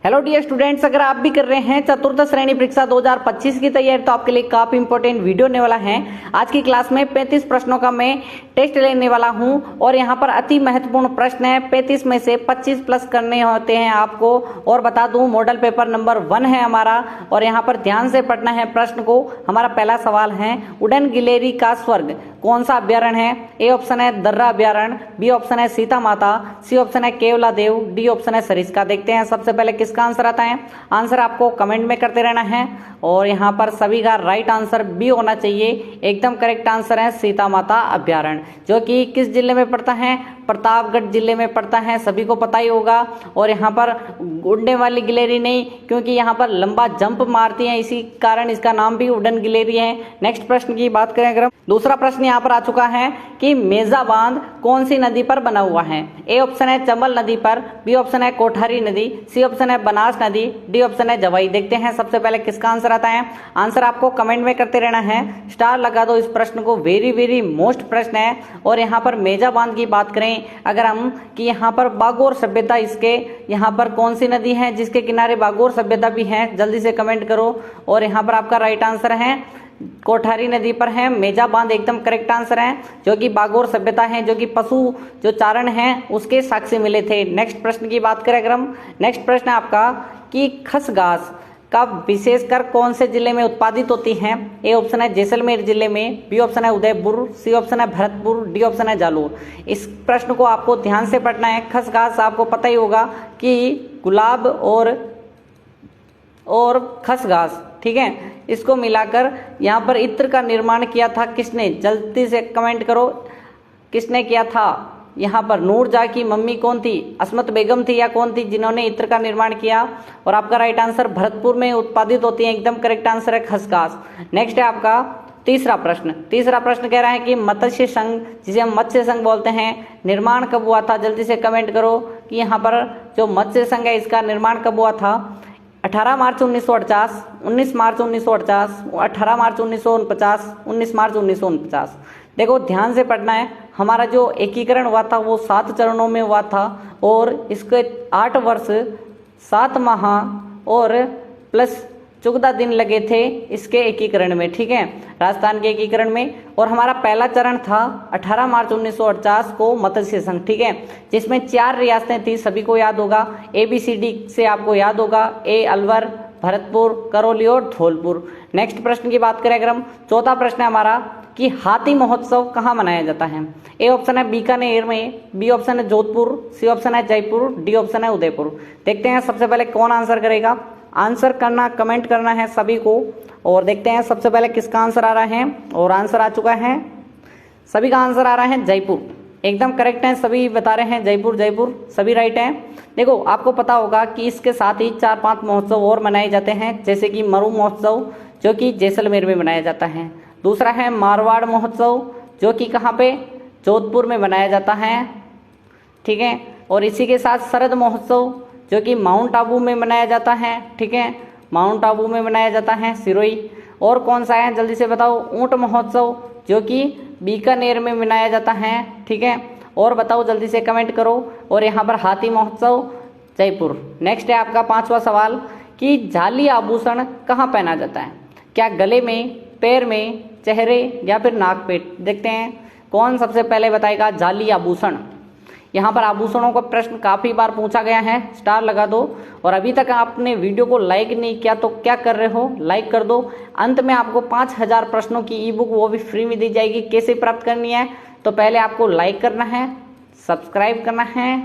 Hello dear students, अगर आप भी कर रहे हैं चतुर्थ श्रेणी परीक्षा 2025 की तैयारी तो आपके लिए काफी इंपॉर्टेंट वीडियो होने वाला है। आज की क्लास में 35 प्रश्नों का मैं टेस्ट लेने वाला हूं और यहां पर अति महत्वपूर्ण प्रश्न है। 35 में से 25 प्लस करने होते हैं आपको। और बता दूं, मॉडल पेपर नंबर 1 है हमारा और यहां पर ध्यान से पढ़ना है प्रश्न को। हमारा पहला सवाल है, उड़न गिलेरी का स्वर्ग कौन सा अभ्यारण्य है? ए ऑप्शन है दर्रा अभ्यारण्य, बी ऑप्शन है सीता माता, सी ऑप्शन है केवला देव, डी ऑप्शन है सरिस्का। देखते हैं सबसे पहले किसका आंसर आता है। आंसर आपको कमेंट में करते रहना है और यहाँ पर सभी का राइट आंसर बी होना चाहिए। एकदम करेक्ट आंसर है सीता माता अभ्यारण्य, जो कि किस जिले में पड़ता है? प्रतापगढ़ जिले में पड़ता है, सभी को पता ही होगा। और यहाँ पर उड़ने वाली गिलेरी नहीं, क्योंकि यहाँ पर लंबा जंप मारती है, इसी कारण इसका नाम भी उड़न गिलेरी है। नेक्स्ट प्रश्न की बात करें अगर, दूसरा प्रश्न यहाँ पर आ चुका है कि मेजा बांध कौन सी नदी पर बना हुआ है? ए ऑप्शन है चंबल नदी पर, बी ऑप्शन है कोठारी नदी, सी ऑप्शन है बनास नदी, डी ऑप्शन है जवाई। देखते हैं सबसे पहले किसका आंसर आता है। आंसर आपको कमेंट में करते रहना है, स्टार लगा दो इस प्रश्न को। वेरी मोस्ट प्रश्न है। और यहाँ पर मेजा बांध की बात करें अगर हम कि यहाँ पर बागोर सभ्यता, इसके यहाँ पर कौन सी नदी है जिसके किनारे बागोर सभ्यता भी है? जल्दी से कमेंट करो। और यहाँ पर आपका राइट आंसर है कोठारी नदी पर है मेजा बांध, एकदम करेक्ट आंसर है, जो कि बागोर सभ्यता है, जो कि पशु जो चारण है उसके साक्ष्य मिले थे। नेक्स्ट प्रश्न की बात करें अगर हम, नेक्स्ट प्रश्न है आपका कि खसगास का विशेषकर कौन से जिले में उत्पादित होती है? ए ऑप्शन है जैसलमेर जिले में, बी ऑप्शन है उदयपुर, सी ऑप्शन है भरतपुर, डी ऑप्शन है जालोर। इस प्रश्न को आपको ध्यान से पढ़ना है। खसगास आपको पता ही होगा कि गुलाब और खसगास, ठीक है, इसको मिलाकर यहाँ पर इत्र का निर्माण किया था किसने? जल्दी से कमेंट करो, किसने किया था? यहाँ पर नूरजहाँ की मम्मी कौन थी? अस्मत बेगम थी या कौन थी जिन्होंने इत्र का निर्माण किया? और आपका राइट आंसर भरतपुर में उत्पादित होती है, एकदम करेक्ट आंसर है खसगास। नेक्स्ट है आपका तीसरा प्रश्न। तीसरा प्रश्न कह रहा है कि मत्स्य संघ, जिसे हम मत्स्य संघ बोलते हैं, निर्माण कब हुआ था? जल्दी से कमेंट करो कि यहाँ पर जो मत्स्य संघ है इसका निर्माण कब हुआ था? 18 मार्च 1948, 19 मार्च 1948, 18 मार्च 1949, 19 मार्च 1949। देखो ध्यान से पढ़ना है। हमारा जो एकीकरण हुआ था वो 7 चरणों में हुआ था और इसके 8 वर्ष 7 माह और प्लस 14 दिन लगे थे इसके एकीकरण में, ठीक है, राजस्थान के एकीकरण में। और हमारा पहला चरण था 18 मार्च 1949 को मत्स्य संघ, ठीक है, जिसमें 4 रियासतें थी, सभी को याद होगा। ABCD से आपको याद होगा, ए अलवर, भरतपुर, करौली और धौलपुर। नेक्स्ट प्रश्न की बात करें अगर हम, चौथा प्रश्न है हमारा कि हाथी महोत्सव कहाँ मनाया जाता है? ए ऑप्शन है बीकानेर में, बी ऑप्शन है जोधपुर, सी ऑप्शन है जयपुर, डी ऑप्शन है उदयपुर। देखते हैं सबसे पहले कौन आंसर करेगा। आंसर करना, कमेंट करना है सभी को। और देखते हैं सबसे पहले किसका आंसर आ रहा है। और आंसर आ चुका है, सभी का आंसर आ रहा है जयपुर, एकदम करेक्ट है, सभी बता रहे हैं जयपुर जयपुर, सभी राइट हैं। देखो आपको पता होगा कि इसके साथ ही 4-5 महोत्सव और मनाए जाते हैं, जैसे कि मरु महोत्सव जो कि जैसलमेर में मनाया जाता है। दूसरा है मारवाड़ महोत्सव जो कि कहाँ पे? जोधपुर में मनाया जाता है, ठीक है। और इसी के साथ शरद महोत्सव जो कि माउंट आबू में मनाया जाता है, ठीक है, माउंट आबू में मनाया जाता है, सिरोही। और कौन सा है जल्दी से बताओ? ऊंट महोत्सव जो कि बीकानेर में मनाया जाता है, ठीक है। और बताओ जल्दी से कमेंट करो। और यहाँ पर हाथी महोत्सव जयपुर। नेक्स्ट है आपका 5वां सवाल कि जाली आभूषण कहाँ पहना जाता है? क्या गले में, पैर में, चेहरे या फिर नाक पे? देखते हैं कौन सबसे पहले बताएगा जाली आभूषण। यहाँ पर आभूषणों का प्रश्न काफी बार पूछा गया है, स्टार लगा दो। और अभी तक आपने वीडियो को लाइक नहीं किया तो क्या कर रहे हो, लाइक कर दो। अंत में आपको 5000 प्रश्नों की ई बुक वो भी फ्री में दी जाएगी। कैसे प्राप्त करनी है? तो पहले आपको लाइक करना है, सब्सक्राइब करना है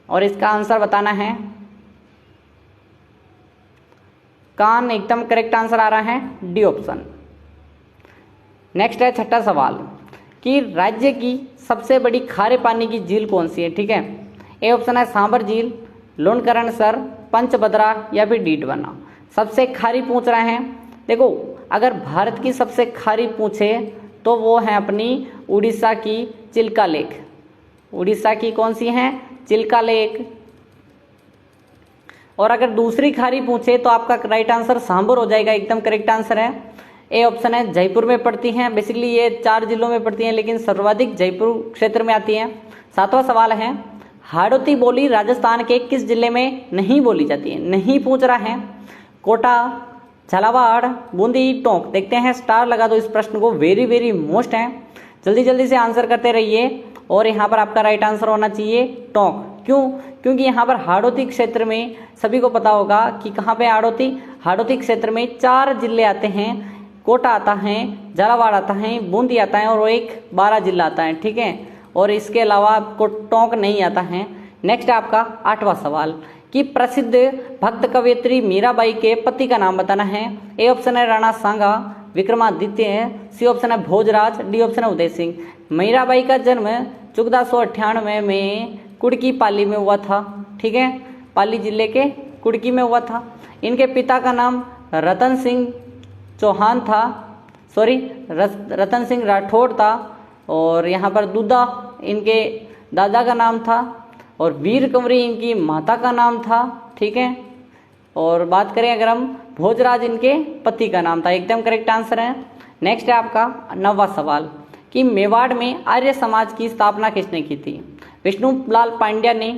और इसका आंसर बताना है। कान, एकदम करेक्ट आंसर आ रहा है डी ऑप्शन। नेक्स्ट है 6ठा सवाल कि राज्य की सबसे बड़ी खारे पानी की झील कौन सी है? ठीक है, ए ऑप्शन है सांबर झील, लुणकरणसर, पंचभद्रा या फिर डीडवाना। सबसे खारी पूछ रहे हैं। देखो अगर भारत की सबसे खारी पूछे तो वो है अपनी उड़ीसा की चिल्का लेक। उड़ीसा की कौन सी है? चिल्का लेक। और अगर दूसरी खारी पूछे तो आपका राइट आंसर सांबर हो जाएगा, एकदम करेक्ट आंसर है। ए ऑप्शन है जयपुर में पड़ती हैं। बेसिकली ये 4 जिलों में पड़ती हैं लेकिन सर्वाधिक जयपुर क्षेत्र में आती हैं। 7वां सवाल है हाड़ौती बोली राजस्थान के किस जिले में नहीं बोली जाती है? नहीं पूछ रहा है। कोटा, झालावाड़, बूंदी, टोंक। देखते हैं, स्टार लगा दो इस प्रश्न को, वेरी वेरी मोस्ट है। जल्दी जल्दी से आंसर करते रहिए। और यहाँ पर आपका राइट आंसर होना चाहिए टोंक। क्यों? क्योंकि यहाँ पर हाड़ौती क्षेत्र में सभी को पता होगा कि कहाँ पे हाड़ौती क्षेत्र में 4 जिले आते हैं। कोटा आता है, झालावाड़ आता है, बूंदी आता है और एक 12 जिला आता है, ठीक है। और इसके अलावा आपको टोंक नहीं आता है। नेक्स्ट है आपका 8वां सवाल कि प्रसिद्ध भक्त कवयित्री मीराबाई के पति का नाम बताना है। ए ऑप्शन है राणा सांगा, विक्रमादित्य है, सी ऑप्शन है भोजराज, डी ऑप्शन है उदय सिंह। मीराबाई का जन्म 1498 में कुड़की पाली में हुआ था, ठीक है। पाली जिले के कुड़की में हुआ था। इनके पिता का नाम रतन सिंह चौहान था, रतन सिंह राठौड़ था। और यहाँ पर दूधा इनके दादा का नाम था और वीर कंवरी इनकी माता का नाम था, ठीक है। और बात करें अगर हम, भोजराज इनके पति का नाम था। एकदम करेक्ट आंसर है। नेक्स्ट है आपका 9वां सवाल कि मेवाड़ में आर्य समाज की स्थापना किसने की थी? विष्णुलाल पांड्या ने,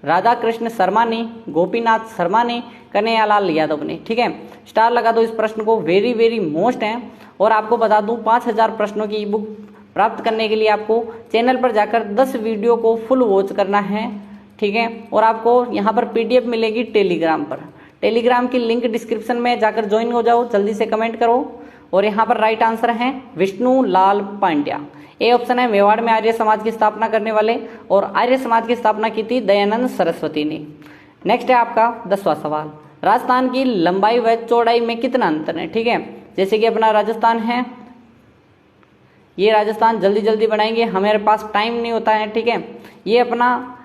राधा कृष्ण शर्मा ने, गोपीनाथ शर्मा ने, कन्हैयालाल यादव ने, ठीक है। स्टार लगा दो इस प्रश्न को, वेरी वेरी मोस्ट है। और आपको बता दूं 5000 प्रश्नों की ई बुक प्राप्त करने के लिए आपको चैनल पर जाकर 10 वीडियो को फुल वॉच करना है, ठीक है। और आपको यहाँ पर PDF मिलेगी टेलीग्राम पर। टेलीग्राम की लिंक डिस्क्रिप्शन में जाकर ज्वाइन हो जाओ, जल्दी से कमेंट करो। और यहाँ पर राइट आंसर है विष्णुलाल पांड्या। ए ऑप्शन है मेवाड़ में आर्य समाज की स्थापना करने वाले, और आर्य समाज की स्थापना की थी दयानंद सरस्वती ने। नेक्स्ट है आपका 10वां सवाल, राजस्थान की लंबाई व चौड़ाई में कितना अंतर है, ठीक है। जैसे कि अपना राजस्थान है, ये राजस्थान जल्दी जल्दी बनाएंगे, हमारे पास टाइम नहीं होता है, ठीक है। ये अपना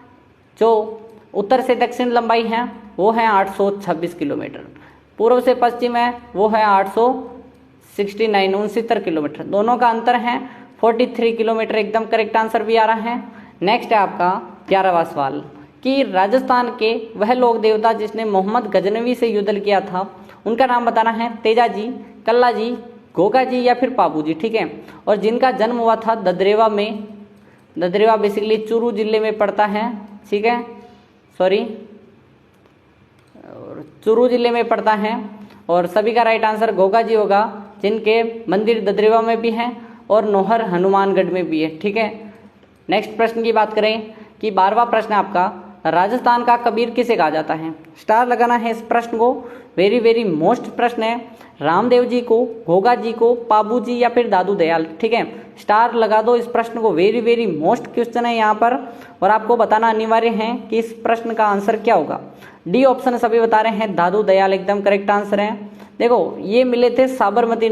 जो उत्तर से दक्षिण लंबाई है वो है 826 किलोमीटर, पूर्व से पश्चिम है वो है 69 किलोमीटर। दोनों का अंतर है 43 किलोमीटर। एकदम करेक्ट आंसर भी आ रहा है। नेक्स्ट है आपका 11वां सवाल कि राजस्थान के वह लोक देवता जिसने मोहम्मद गजनवी से युद्ध किया था, उनका नाम बताना है। तेजाजी, कल्लाजी, गोगा जी या फिर पाबू जी, ठीक है। और जिनका जन्म हुआ था ददरेवा में, ददरेवा बेसिकली चूरू जिले में पड़ता है, ठीक है, चूरू जिले में पड़ता है। और सभी का राइट आंसर गोगा जी होगा, जिनके मंदिर ददरेवा में भी हैं और नोहर हनुमानगढ़ में भी है, ठीक है। नेक्स्ट प्रश्न की बात करें कि 12वां प्रश्न आपका, राजस्थान का कबीर किसे कहा जाता है? स्टार लगाना है इस प्रश्न को, वेरी वेरी मोस्ट प्रश्न है। रामदेव जी को, घोगा जी को, पाबू जी या फिर दादू दयाल, ठीक है। स्टार लगा दो इस प्रश्न को, वेरी वेरी मोस्ट क्वेश्चन है यहाँ पर। और आपको बताना अनिवार्य है कि इस प्रश्न का आंसर क्या होगा। डी ऑप्शन सभी बता रहे हैं, दादू दयाल एकदम करेक्ट आंसर है। देखो, ये मिले थे साबरमती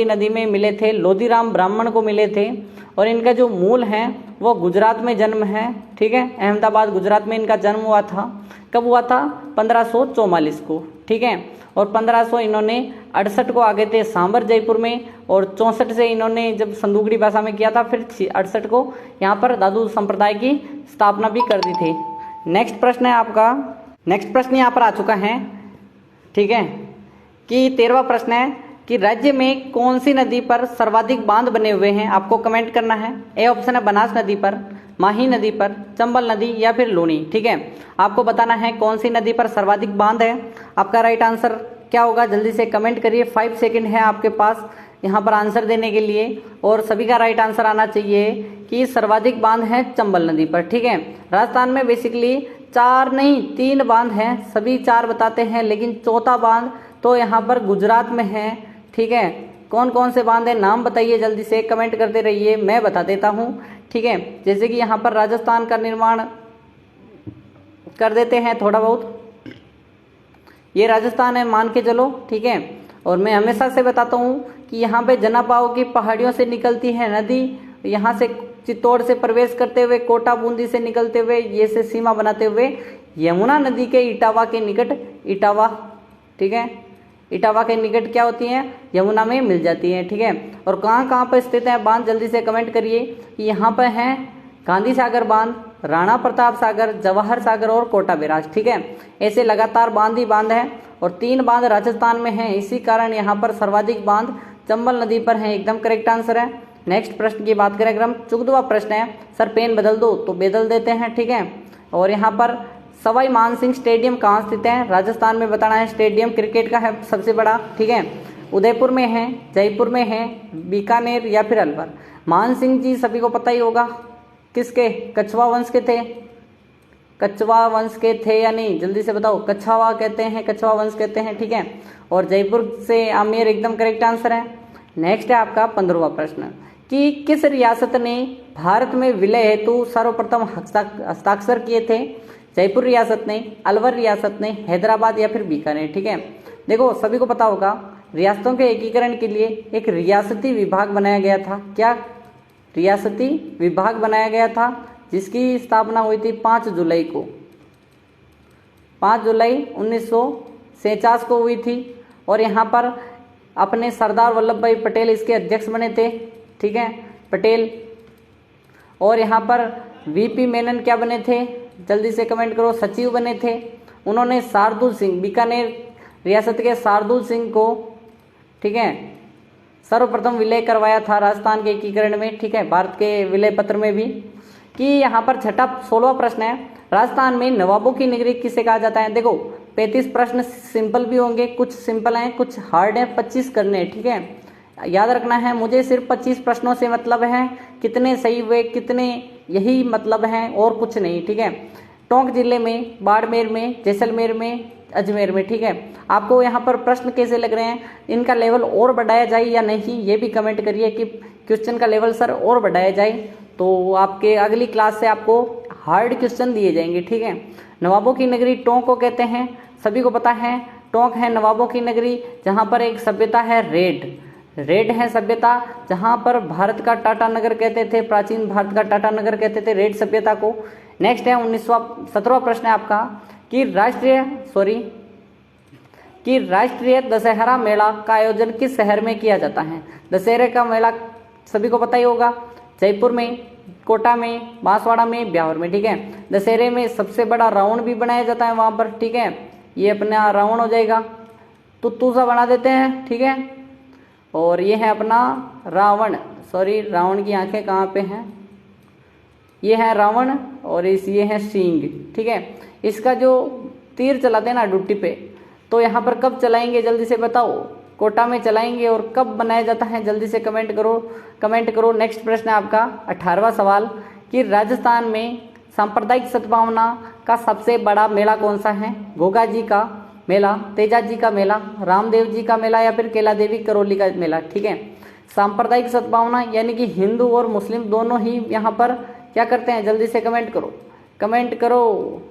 नदी में मिले थे, लोधीराम ब्राह्मण को मिले थे। और इनका जो मूल है वो गुजरात में जन्म है, ठीक है। अहमदाबाद गुजरात में इनका जन्म हुआ था। कब हुआ था? 1544 को, ठीक है। और 1500 इन्होंने 68 को आ गए थे सांबर जयपुर में, और 64 से इन्होंने जब संदूकड़ी भाषा में किया था, फिर 68 को यहाँ पर दादू संप्रदाय की स्थापना भी कर दी थी। नेक्स्ट प्रश्न है आपका, नेक्स्ट प्रश्न यहाँ पर आ चुका है, ठीक है, कि 13वां प्रश्न है कि राज्य में कौन सी नदी पर सर्वाधिक बांध बने हुए हैं? आपको कमेंट करना है। ए ऑप्शन है बनास नदी पर, माही नदी पर, चंबल नदी या फिर लूनी, ठीक है। आपको बताना है कौन सी नदी पर सर्वाधिक बांध है। आपका राइट आंसर क्या होगा, जल्दी से कमेंट करिए। 5 सेकंड है आपके पास यहाँ पर आंसर देने के लिए। और सभी का राइट आंसर आना चाहिए कि सर्वाधिक बांध है चंबल नदी पर, ठीक है। राजस्थान में बेसिकली 4 नहीं 3 बांध हैं, सभी 4 बताते हैं, लेकिन चौथा बांध तो यहाँ पर गुजरात में है, ठीक है। कौन कौन से बांध है नाम बताइए, जल्दी से कमेंट करते रहिए, मैं बता देता हूँ, ठीक है। जैसे कि यहाँ पर राजस्थान का निर्माण कर देते हैं थोड़ा बहुत, ये राजस्थान है मान के चलो, ठीक है। और मैं हमेशा से बताता हूँ कि यहाँ पे जनापाव की पहाड़ियों से निकलती है नदी, यहाँ से चित्तौड़ से प्रवेश करते हुए, कोटा बूंदी से निकलते हुए, ये से सीमा बनाते हुए यमुना नदी के इटावा के निकट, इटावा, ठीक है, इटावा के निकट क्या होती हैं? यमुना में मिल जाती हैं, ठीक है। और कहाँ कहाँ पर स्थित है बांध, जल्दी से कमेंट करिए कि यहाँ पर हैं गांधी सागर बांध, राणा प्रताप सागर, जवाहर सागर और कोटा बैराज, ठीक है। ऐसे लगातार बांध ही बांध है, और 3 बांध राजस्थान में हैं, इसी कारण यहाँ पर सर्वाधिक बांध चंबल नदी पर है। एकदम करेक्ट आंसर है। नेक्स्ट प्रश्न की बात करें अगर हम, 14वां प्रश्न है, सर पेन बदल दो तो बदल देते हैं, ठीक है। और यहाँ पर सवाई मानसिंह स्टेडियम कहाँ स्थित है, राजस्थान में बताना है। स्टेडियम क्रिकेट का है सबसे बड़ा, ठीक है। उदयपुर में है, जयपुर में है, बीकानेर या फिर अलवर। मानसिंह जी सभी को पता ही होगा, किसके, कछवा वंश के थे, कछवा वंश के थे या नहीं, जल्दी से बताओ। कछवा कहते हैं, कछवा वंश कहते हैं, ठीक है। और जयपुर से आमेर एकदम करेक्ट आंसर है। नेक्स्ट है आपका 15वां प्रश्न कि किस रियासत ने भारत में विलय हेतु सर्वप्रथम हस्ताक्षर किए थे। जयपुर रियासत ने, अलवर रियासत ने, हैदराबाद या फिर बीकानेर, ठीक है। देखो सभी को पता होगा, रियासतों के एकीकरण के लिए एक रियासती विभाग बनाया गया था। क्या रियासती विभाग बनाया गया था, जिसकी स्थापना हुई थी 5 जुलाई को, 5 जुलाई 1949 को हुई थी। और यहाँ पर अपने सरदार वल्लभ भाई पटेल इसके अध्यक्ष बने थे, ठीक है, पटेल। और यहाँ पर वीपी मेनन क्या बने थे, जल्दी से कमेंट करो, सचिव बने थे। उन्होंने शार्दुल सिंह, बीकानेर रियासत के शार्दुल सिंह को, ठीक है, सर्वप्रथम विलय करवाया था राजस्थान के एकीकरण में, ठीक है, भारत के विलय पत्र में भी। कि यहाँ पर छठा 16वां प्रश्न है, राजस्थान में नवाबों की नगरी किसे कहा जाता है। देखो 35 प्रश्न सिंपल भी होंगे, कुछ सिंपल हैं, कुछ हार्ड हैं, 25 करने हैं, ठीक है। याद रखना है, मुझे सिर्फ 25 प्रश्नों से मतलब है, कितने सही हुए कितने, यही मतलब है और कुछ नहीं, ठीक है। टोंक जिले में, बाड़मेर में, जैसलमेर में, अजमेर में, ठीक है। आपको यहाँ पर प्रश्न कैसे लग रहे हैं, इनका लेवल और बढ़ाया जाए या नहीं, ये भी कमेंट करिए कि क्वेश्चन का लेवल सर और बढ़ाया जाए, तो आपके अगली क्लास से आपको हार्ड क्वेश्चन दिए जाएंगे, ठीक है। नवाबों की नगरी टोंक को कहते हैं, सभी को पता है, टोंक है नवाबों की नगरी, जहाँ पर एक सभ्यता है रेड है सभ्यता, जहाँ पर भारत का टाटा नगर कहते थे, प्राचीन भारत का टाटा नगर कहते थे रेड सभ्यता को। नेक्स्ट है 17वां प्रश्न है आपका कि राष्ट्रीय दशहरा मेला का आयोजन किस शहर में किया जाता है। दशहरे का मेला सभी को पता ही होगा, जयपुर में, कोटा में, बांसवाड़ा में, ब्यावर में, ठीक है। दशहरे में सबसे बड़ा रावण भी बनाया जाता है वहां पर, ठीक है। ये अपना रावण हो जाएगा, तुत्तू सा बना देते हैं, ठीक है। और ये है अपना रावण, रावण की आंखें कहाँ पे हैं, ये है रावण और ये है सींग, ठीक है। इसका जो तीर चलाते हैं ना डुट्टी पे, तो यहाँ पर कब चलाएंगे जल्दी से बताओ, कोटा में चलाएंगे। और कब बनाया जाता है जल्दी से कमेंट करो। नेक्स्ट प्रश्न है आपका 18वां सवाल कि राजस्थान में सांप्रदायिक सद्भावना का सबसे बड़ा मेला कौन सा है। गोगा जी का मेला, तेजा जी का मेला, रामदेव जी का मेला या फिर केला देवी करौली का मेला, ठीक है। सांप्रदायिक सद्भावना यानी कि हिंदू और मुस्लिम दोनों ही यहाँ पर क्या करते हैं, जल्दी से कमेंट करो।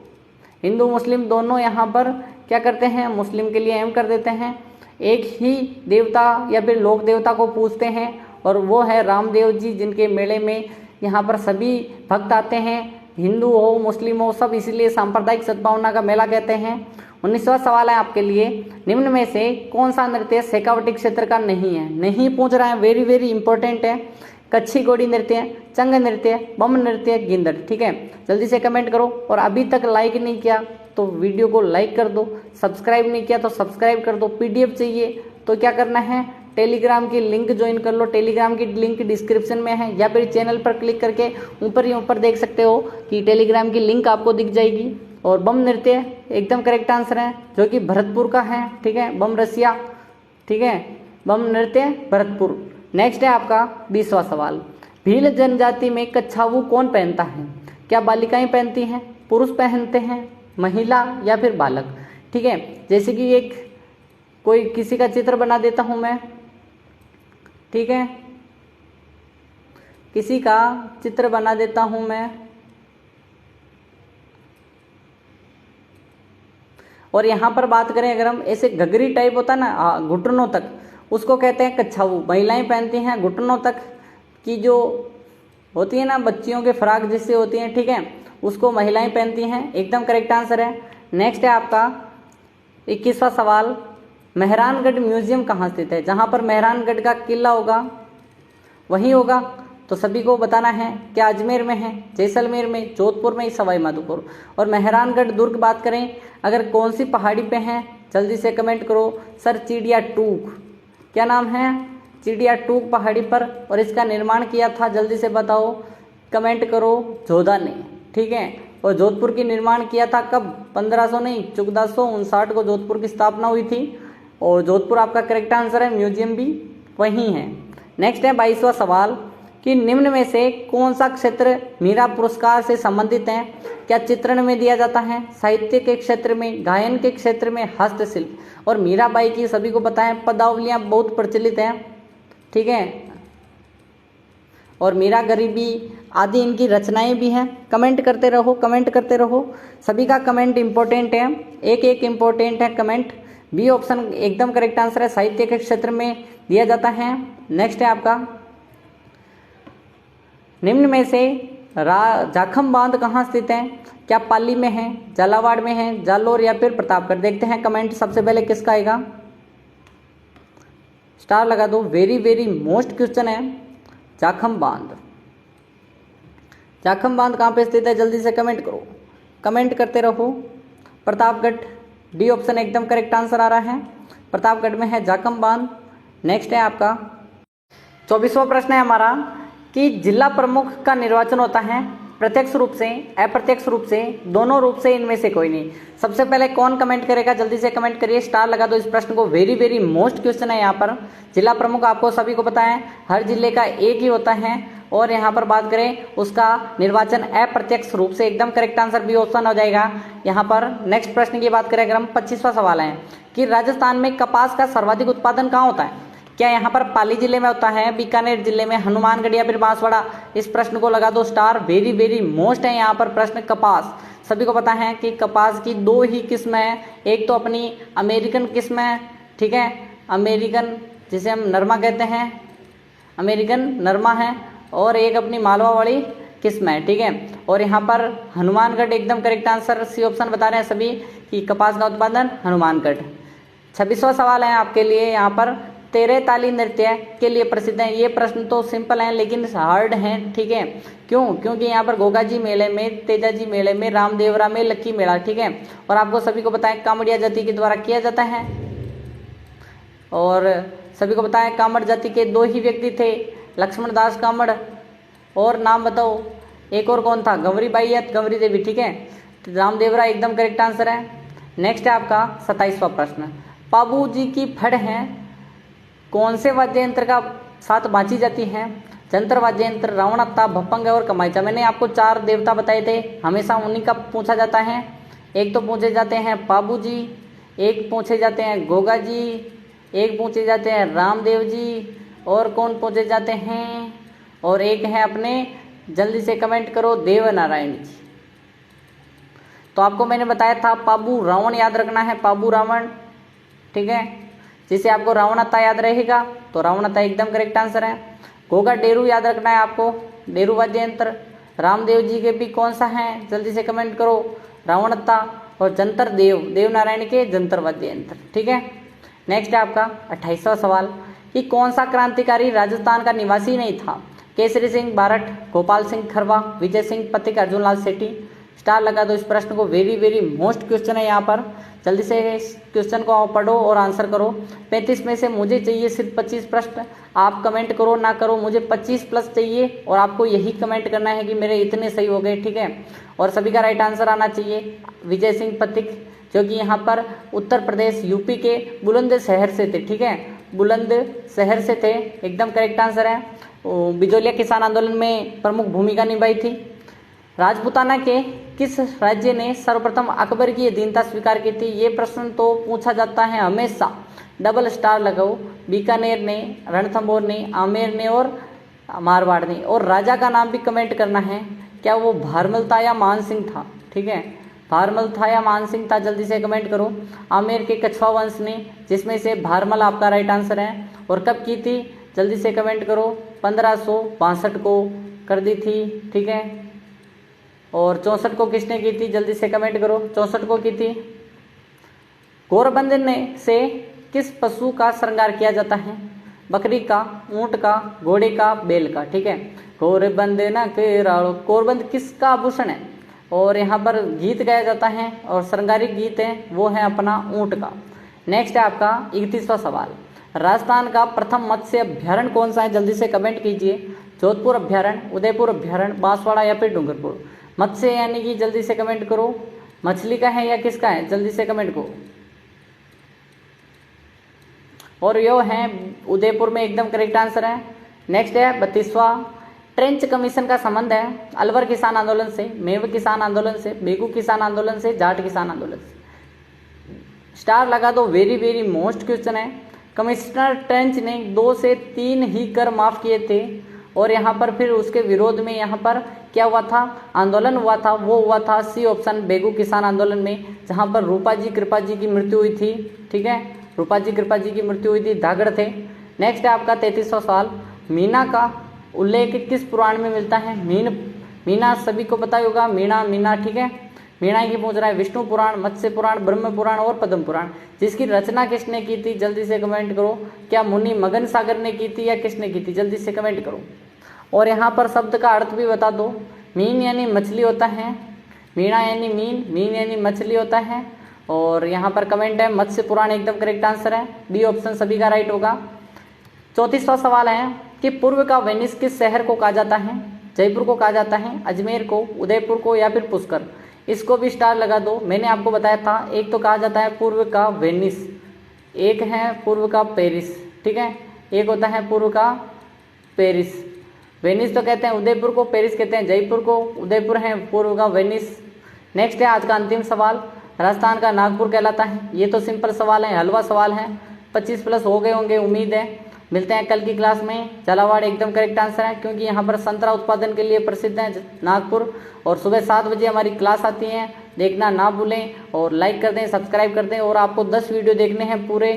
हिंदू मुस्लिम दोनों यहाँ पर क्या करते हैं, मुस्लिम के लिए एम कर देते हैं, एक ही देवता या फिर लोक देवता को पूजते हैं और वो है रामदेव जी, जिनके मेले में यहाँ पर सभी भक्त आते हैं, हिंदू हो मुस्लिम हो सब, इसीलिए सांप्रदायिक सद्भावना का मेला कहते हैं। 19वां सवाल है आपके लिए, निम्न में से कौन सा नृत्य शेखावटी क्षेत्र का नहीं है। नहीं पूछ रहा है, वेरी इंपॉर्टेंट है। कच्छी घोड़ी नृत्य, चंग नृत्य, बम नृत्य, गिंदड़, ठीक है। जल्दी से कमेंट करो। और अभी तक लाइक नहीं किया तो वीडियो को लाइक कर दो, सब्सक्राइब नहीं किया तो सब्सक्राइब कर दो। पीडीएफ चाहिए तो क्या करना है, टेलीग्राम की लिंक ज्वाइन कर लो, टेलीग्राम की लिंक डिस्क्रिप्शन में है, या फिर चैनल पर क्लिक करके ऊपर देख सकते हो कि टेलीग्राम की लिंक आपको दिख जाएगी। और बम नृत्य एकदम करेक्ट आंसर है, जो कि भरतपुर का है, ठीक है, बम रसिया, ठीक है, बम नृत्य भरतपुर। नेक्स्ट है आपका 20वां सवाल, भील जनजाति में कच्छावू कौन पहनता है। क्या बालिकाएं पहनती हैं, पुरुष पहनते हैं, महिला या फिर बालक, ठीक है। जैसे कि एक कोई किसी का चित्र बना देता हूं मैं, ठीक है, किसी का चित्र बना देता हूं मैं, और यहाँ पर बात करें अगर हम, ऐसे घघरी टाइप होता है ना घुटनों तक, उसको कहते हैं कच्छावू। महिलाएं पहनती हैं घुटनों तक की, जो होती है ना बच्चियों के फ्राक जिससे होती हैं, ठीक है, उसको महिलाएं पहनती हैं, एकदम करेक्ट आंसर है। नेक्स्ट है आपका 21वां सवाल, मेहरानगढ़ म्यूजियम कहाँ स्थित है। जहाँ पर मेहरानगढ़ का किला होगा वहीं होगा, तो सभी को बताना है, क्या अजमेर में है, जैसलमेर में, जोधपुर में, सवाई माधोपुर। और मेहरानगढ़ दुर्ग बात करें अगर कौन सी पहाड़ी पे है, जल्दी से कमेंट करो। सर चिड़िया टूक, क्या नाम है, चिड़िया टूक पहाड़ी पर, और इसका निर्माण किया था, जल्दी से बताओ, कमेंट करो, जोधा ने, ठीक है। और जोधपुर की निर्माण किया था कब? 1500 नहीं, 1459 को जोधपुर की स्थापना हुई थी, और जोधपुर आपका करेक्ट आंसर है, म्यूजियम भी वहीं है। नेक्स्ट है 22वां सवाल कि निम्न में से कौन सा क्षेत्र मीरा पुरस्कार से संबंधित है? क्या चित्रण में दिया जाता है, साहित्य के क्षेत्र में, गायन के क्षेत्र में, हस्तशिल्प? और मीराबाई की सभी को पता है पदावलियां बहुत प्रचलित हैं, ठीक है, और मीरा गरीबी आदि इनकी रचनाएं भी हैं। कमेंट करते रहो, कमेंट करते रहो, सभी का कमेंट इंपॉर्टेंट है, एक एक इंपॉर्टेंट है कमेंट। बी ऑप्शन एकदम करेक्ट आंसर है, साहित्य के क्षेत्र में दिया जाता है। नेक्स्ट है आपका, निम्न में से जाखम बांध कहाँ स्थित है? क्या पाली में है, झालावाड़ में है, जालोर या फिर प्रतापगढ़? देखते हैं कमेंट सबसे पहले किसका आएगा, स्टार लगा दो। वेरी वेरी मोस्ट क्वेश्चन है जाखम बांध। जाखम बांध कहाँ पे स्थित है? जल्दी से कमेंट करो, कमेंट करते रहो। प्रतापगढ़, डी ऑप्शन एकदम करेक्ट आंसर आ रहा है, प्रतापगढ़ में है जाखम बांध। नेक्स्ट है आपका 24वां प्रश्न है हमारा कि जिला प्रमुख का निर्वाचन होता है प्रत्यक्ष रूप से, अप्रत्यक्ष रूप से, दोनों रूप से, इनमें से कोई नहीं। सबसे पहले कौन कमेंट करेगा? जल्दी से कमेंट करिए, स्टार लगा दो इस प्रश्न को। वेरी वेरी मोस्ट क्वेश्चन है यहाँ पर। जिला प्रमुख आपको सभी को पता है हर जिले का एक ही होता है, और यहाँ पर बात करें उसका निर्वाचन अप्रत्यक्ष रूप से, एकदम करेक्ट आंसर बी ऑप्शन हो जाएगा यहाँ पर। नेक्स्ट प्रश्न की बात करें अगर हम, 25वां सवाल है कि राजस्थान में कपास का सर्वाधिक उत्पादन कहाँ होता है? क्या यहाँ पर पाली जिले में होता है, बीकानेर जिले में, हनुमानगढ़ या फिर बांसवाड़ा? इस प्रश्न को लगा दो स्टार। वेरी वेरी मोस्ट है यहाँ पर प्रश्न। कपास सभी को पता है कि कपास की दो ही किस्म है, एक तो अपनी अमेरिकन किस्म है, ठीक है, अमेरिकन जिसे हम नरमा कहते हैं, अमेरिकन नरमा है, और एक अपनी मालवा वाली किस्म है, ठीक है। और यहाँ पर हनुमानगढ़ एकदम करेक्ट आंसर, सी ऑप्शन बता रहे हैं सभी कि कपास का उत्पादन हनुमानगढ़। 26वां सवाल है आपके लिए यहाँ पर, तेरे ताली नृत्य के लिए प्रसिद्ध है। ये प्रश्न तो सिंपल हैं लेकिन हार्ड हैं, ठीक है। क्यों? क्योंकि यहाँ पर गोगा जी मेले में, तेजा जी मेले में, रामदेवरा में, लक्की मेला, ठीक है। और आपको सभी को पता है कामड़िया जाति के द्वारा किया जाता है, और सभी को पता है कामड़ जाति के दो ही व्यक्ति थे, लक्ष्मण दास कामड़, और नाम बताओ एक और कौन था? गंवरी बाई या गंवरी देवी, ठीक है। रामदेवरा एकदम करेक्ट आंसर है। नेक्स्ट है आपका 27वां प्रश्न, पाबू जी की फड़ है कौन से वाद्य यंत्र का साथ बांची जाती है? जंतर वाद्य यंत्र, रावणत्ता, भपंग और कमाइचा। मैंने आपको 4 देवता बताए थे, हमेशा उन्हीं का पूछा जाता है। एक तो पूछे जाते हैं पाबू जी, एक पूछे जाते हैं गोगा जी, एक पूछे जाते हैं रामदेव जी, और कौन पूछे जाते हैं? और एक है अपने, जल्दी से कमेंट करो, देव नारायण जी। तो आपको मैंने बताया था पाबू रावण याद रखना है, पाबू रावण, ठीक है। जिसे आपको रावणत्ता याद रहेगा तो रावणत्ता एकदम करेक्ट आंसर है। गोगा डेरू याद रखना है आपको, डेरू वाद्य यंत्र। रामदेव जी के भी कौन सा है? जल्दी से कमेंट करो, रावणत्ता। और जंतर देव नारायण के जंतर वाद्य यंत्र, ठीक है। नेक्स्ट है आपका 28वां सवाल कि कौन सा क्रांतिकारी राजस्थान का निवासी नहीं था? केसरी सिंह बारठ, गोपाल सिंह खरवा, विजय सिंह पथिक, अर्जुन लाल सेठी। स्टार लगा दो इस प्रश्न को। वेरी वेरी मोस्ट क्वेश्चन है यहाँ पर, जल्दी से इस क्वेश्चन को पढ़ो और आंसर करो। 35 में से मुझे चाहिए सिर्फ 25 प्रश्न। आप कमेंट करो ना करो, मुझे 25 प्लस चाहिए, और आपको यही कमेंट करना है कि मेरे इतने सही हो गए, ठीक है। और सभी का राइट आंसर आना चाहिए विजय सिंह पथिक, जो कि यहाँ पर उत्तर प्रदेश यूपी के बुलंद शहर से थे, ठीक है, बुलंद शहर से थे, एकदम करेक्ट आंसर है। बिजोलिया किसान आंदोलन में प्रमुख भूमिका निभाई थी। राजपूताना के किस राज्य ने सर्वप्रथम अकबर की अधीनता स्वीकार की थी? ये प्रश्न तो पूछा जाता है हमेशा, डबल स्टार लगाओ। बीकानेर ने, रणथंभौर ने, आमेर ने और मारवाड़ ने। और राजा का नाम भी कमेंट करना है, क्या वो भारमल था या मान सिंह था, ठीक है, भारमल था या मान सिंह था, जल्दी से कमेंट करो। आमेर के कछवा वंश ने, जिसमें से भारमल आपका राइट आंसर है। और कब की थी? जल्दी से कमेंट करो, 1562 को कर दी थी, ठीक है। और 64 को किसने की थी? जल्दी से कमेंट करो, 64 को की थी। गौरबंद से किस पशु का श्रृंगार किया जाता है? बकरी का, ऊंट का, घोड़े का, बैल का, ठीक है। गौरबंद न केराड़ो, गौरबंद किसका आभूषण है? और यहाँ पर गीत गाया जाता है और श्रृंगारिक गीत है वो है अपना ऊंट का। नेक्स्ट है आपका 31वां सवाल, राजस्थान का प्रथम मत्स्य अभ्यारण्य कौन सा है, जल्दी से कमेंट कीजिए। जोधपुर अभ्यारण्य, उदयपुर अभ्यारण्य, बांसवाड़ा या फिर डूंगरपुर। मत्स्य यानी कि जल्दी से कमेंट करो, मछली का है या किसका है, जल्दी से कमेंट करो। और यो है उदयपुर में, एकदम करेक्ट आंसर है। नेक्स्ट है 32वां, ट्रेंच कमीशन का संबंध है अलवर किसान आंदोलन से, मेव किसान आंदोलन से, बेगू किसान आंदोलन से, जाट किसान आंदोलन से। स्टार लगा दो, वेरी वेरी मोस्ट क्वेश्चन है। कमिश्नर ट्रेंच ने 2 से 3 ही कर माफ किए थे और यहाँ पर फिर उसके विरोध में यहाँ पर क्या हुआ था, आंदोलन हुआ था, वो हुआ था सी ऑप्शन बेगू किसान आंदोलन में, जहाँ पर रूपा जी कृपा जी की मृत्यु हुई थी। ठीक है, रूपा जी कृपा जी की मृत्यु हुई थी, धागड़ थे। नेक्स्ट है आपका 33वां सवाल, मीना का उल्लेख किस पुराण में मिलता है। मीना सभी को पता होगा, मीना ठीक है, मीना ही पूछ रहा है। विष्णु पुराण, मत्स्य पुराण, ब्रह्म पुराण और पद्म पुराण। जिसकी रचना किसने की थी, जल्दी से कमेंट करो। क्या मुनि मगन सागर ने की थी या किसने की थी, जल्दी से कमेंट करो। और यहाँ पर शब्द का अर्थ भी बता दो। मीन यानी मछली होता है, मीना यानी मीन यानी मछली होता है। और यहाँ पर कमेंट है मत्स्य पुराण, एकदम करेक्ट आंसर है, बी ऑप्शन सभी का राइट होगा। 34वां सवाल है कि पूर्व का वेनिस किस शहर को कहा जाता है। जयपुर को कहा जाता है, अजमेर को, उदयपुर को या फिर पुष्कर। इसको भी स्टार लगा दो। मैंने आपको बताया था, एक तो कहा जाता है पूर्व का वेनिस, एक है पूर्व का पेरिस। ठीक है, एक होता है पूर्व का पेरिस। वेनिस तो कहते हैं उदयपुर को, पेरिस कहते हैं जयपुर को, उदयपुर है पूर्व का वेनिस। नेक्स्ट है आज का अंतिम सवाल, राजस्थान का नागपुर कहलाता है। ये तो सिंपल सवाल है, हलवा सवाल है। 25+ हो गए होंगे उम्मीद है। मिलते हैं कल की क्लास में। झालावाड़ एकदम करेक्ट आंसर है, क्योंकि यहाँ पर संतरा उत्पादन के लिए प्रसिद्ध है नागपुर। और सुबह 7 बजे हमारी क्लास आती है, देखना ना भूलें। और लाइक कर दें, सब्सक्राइब कर दें। और आपको 10 वीडियो देखने हैं पूरे,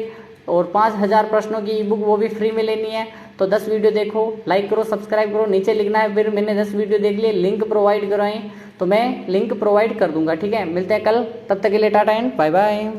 और 5000 प्रश्नों की ई बुक वो भी फ्री में लेनी है। तो 10 वीडियो देखो, लाइक करो, सब्सक्राइब करो। नीचे लिखना है फिर मैंने 10 वीडियो देख लिए, लिंक प्रोवाइड कराएं, तो मैं लिंक प्रोवाइड कर दूंगा। ठीक है, मिलते हैं कल, तब तक के लिए टाटा एंड बाय बाय।